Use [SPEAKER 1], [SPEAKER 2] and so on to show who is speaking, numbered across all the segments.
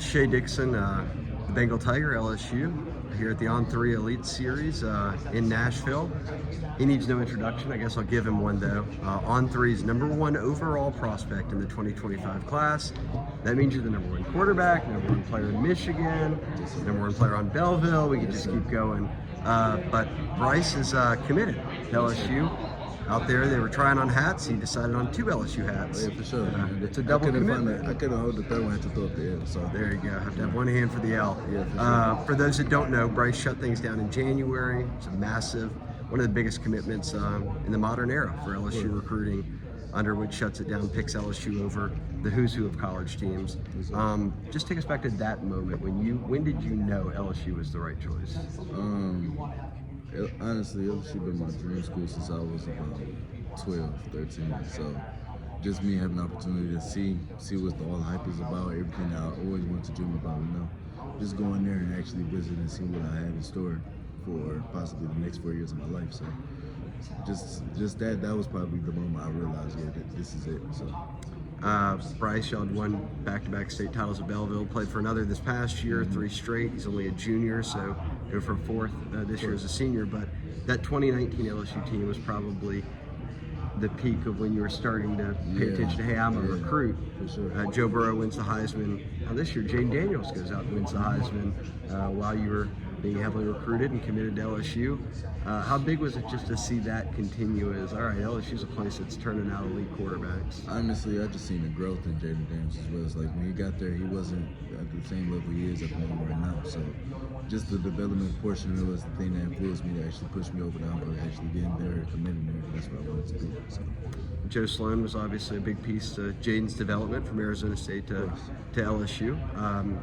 [SPEAKER 1] Shea Dixon, the Bengal Tiger, LSU, here at the On3 Elite Series in Nashville. He needs no introduction. I guess I'll give him one though. On3's #1 overall prospect in the 2025 class. That means you're the #1 quarterback, #1 player in Michigan, #1 player on Belleville. We can just keep going. But Bryce is committed to LSU. Out there, they were trying on hats. He decided on 2 LSU hats.
[SPEAKER 2] Yeah, for sure.
[SPEAKER 1] It's a double commitment.
[SPEAKER 2] I couldn't hold the third one. I had to throw up the L. So
[SPEAKER 1] there you go. Have to have one hand for the L.
[SPEAKER 2] Yeah, for sure.
[SPEAKER 1] For those that don't know, Bryce shut things down in January. It's a massive, one of the biggest commitments in the modern era for LSU recruiting. Underwood shuts it down, picks LSU over the who's who of college teams. Just take us back to that moment when did you know LSU was the right choice?
[SPEAKER 2] Honestly, LSU been my dream school since I was about 12, 13. So just me having the opportunity to see what all the hype is about, everything that I always wanted to dream about, just going there and actually visit and see what I have in store for possibly the next 4 years of my life. So just that was probably the moment I realized, yeah, this is it. So.
[SPEAKER 1] Bryce, y'all had won back-to-back state titles at Belleville, played for another this past year, 3 straight. He's only a junior, so go for 4th this year as a senior. But that 2019 LSU team was probably the peak of when you were starting to pay attention to, hey, I'm a recruit.
[SPEAKER 2] For sure.
[SPEAKER 1] Joe Burrow wins the Heisman. Now this year, Jane Daniels goes out and wins the Heisman while you were being heavily recruited and committed to LSU. How big was it just to see that continue as, all right, LSU's a place that's turning out elite quarterbacks?
[SPEAKER 2] Honestly, I just seen the growth in Jaden Daniels as well. It's like when he got there, he wasn't at the same level he is at the moment right now. So just the development portion of it was the thing that influenced me to actually push me over the hump of actually getting there and committing there. That's what I wanted to do. So.
[SPEAKER 1] Joe Sloan was obviously a big piece to Jaden's development from Arizona State to LSU.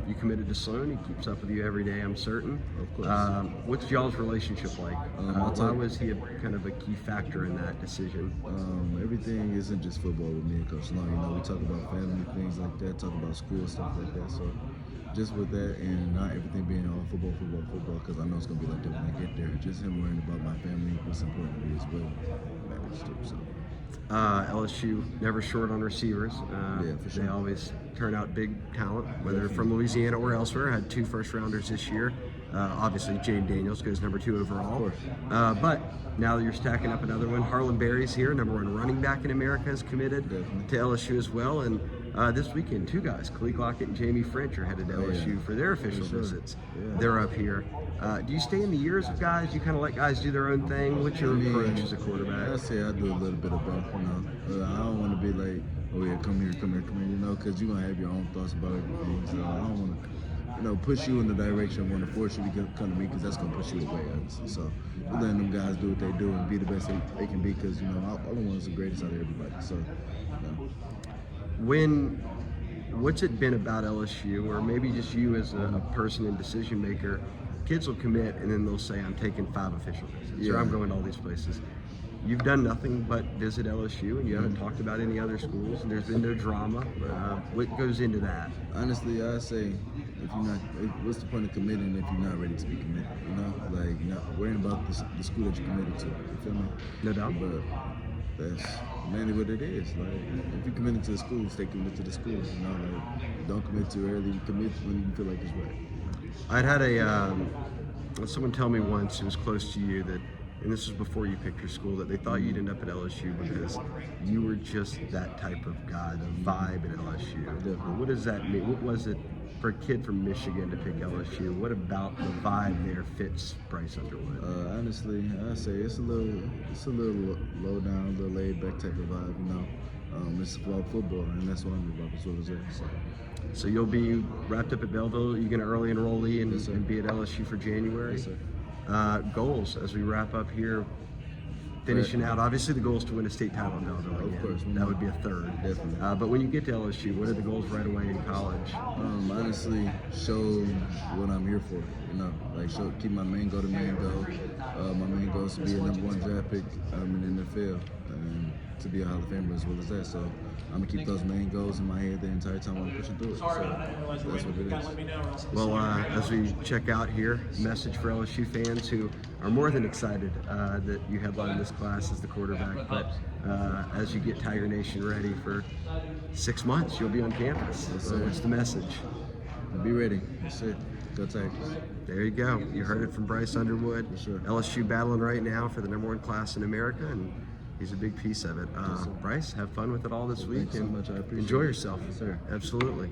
[SPEAKER 1] You committed to Sloan. He keeps up with you every day, I'm certain.
[SPEAKER 2] Of course.
[SPEAKER 1] What's y'all's relationship like? Why was he kind of a key factor in that decision?
[SPEAKER 2] Everything isn't just football with me and Coach Sloan. We talk about family, things like that, talk about school, stuff like that. So just with that and not everything being all football, because I know it's going to be like that when I get there. Just him worrying about my family, what's important to me as well. Matters too, so.
[SPEAKER 1] LSU never short on receivers.
[SPEAKER 2] Yeah, for sure.
[SPEAKER 1] They always turn out big talent, whether from Louisiana or elsewhere. Had 2 first-rounders this year. Obviously, Jane Daniels goes #2 overall. But now that you're stacking up another one, Harlan Berry's here, #1 running back in America, is committed to LSU as well. And this weekend, 2 guys, Khalil Lockett and Jamie French, are headed to LSU for their official visits. They're up here. Do you stay in the years of guys? Do you kind of let guys do their own thing? What's your approach as a quarterback?
[SPEAKER 2] I say I do a little bit of both, I don't want to be like, oh yeah, come here, because you're going to have your own thoughts about everything. So I don't want to, push you in the direction I want to force you to come to me, because that's going to push you away, obviously. So we're letting them guys do what they do and be the best they can be, because, all I want is the greatest out of everybody. So,
[SPEAKER 1] What's it been about LSU, or maybe just you as a person and decision maker? Kids will commit and then they'll say, I'm taking 5 official visits, or I'm going to all these places. You've done nothing but visit LSU, and you haven't talked about any other schools, and there's been no drama. What goes into that?
[SPEAKER 2] Honestly, I say, what's the point of committing if you're not ready to be committed? Not worrying about the school that you're committed to. You feel me?
[SPEAKER 1] No doubt.
[SPEAKER 2] But that's mainly what it is. If you're committed to the school, stay committed to the school. Don't commit too early. Commit when you feel like it's right.
[SPEAKER 1] I'd had someone tell me once who was close to you that, and this was before you picked your school, that they thought you'd end up at LSU because you were just that type of guy, the vibe at LSU.
[SPEAKER 2] Definitely.
[SPEAKER 1] What does that mean? What was it for a kid from Michigan to pick LSU? What about the vibe there fits Bryce Underwood?
[SPEAKER 2] Honestly, I say it's a little low down, a little laid back type of vibe. It's about football, and that's what I'm about. That's what it is.
[SPEAKER 1] So you'll be wrapped up at Belleville. You're going to early enrollee and be at LSU for January.
[SPEAKER 2] Yes, sir.
[SPEAKER 1] Goals as we wrap up here, finishing out. Obviously, the goal is to win a state title in Belleville again.
[SPEAKER 2] Of course.
[SPEAKER 1] That would be a 3rd.
[SPEAKER 2] Definitely.
[SPEAKER 1] But when you get to LSU, what are the goals right away in college?
[SPEAKER 2] Honestly, show what I'm here for. Keep my main goal to main goal. My main goal is to be a #1 draft pick in the NFL and to be a Hall of Famer as well as that. So I'm gonna keep those main goals in my head the entire time I'm pushing through it. So that's what it is.
[SPEAKER 1] Well, as we check out here, message for LSU fans who are more than excited that you headline this class as the quarterback, but as you get Tiger Nation ready for 6 months, you'll be on campus. So what's the message?
[SPEAKER 2] Be ready. That's it. Go Tigers.
[SPEAKER 1] There you go. You heard it from Bryce Underwood.
[SPEAKER 2] For sure.
[SPEAKER 1] LSU battling right now for the #1 class in America, and he's a big piece of it.
[SPEAKER 2] Yes, sir.
[SPEAKER 1] Bryce, have fun with it all this week,
[SPEAKER 2] Thanks so
[SPEAKER 1] and
[SPEAKER 2] much. I appreciate
[SPEAKER 1] enjoy
[SPEAKER 2] it.
[SPEAKER 1] yourself.
[SPEAKER 2] Yes, sir.
[SPEAKER 1] Absolutely.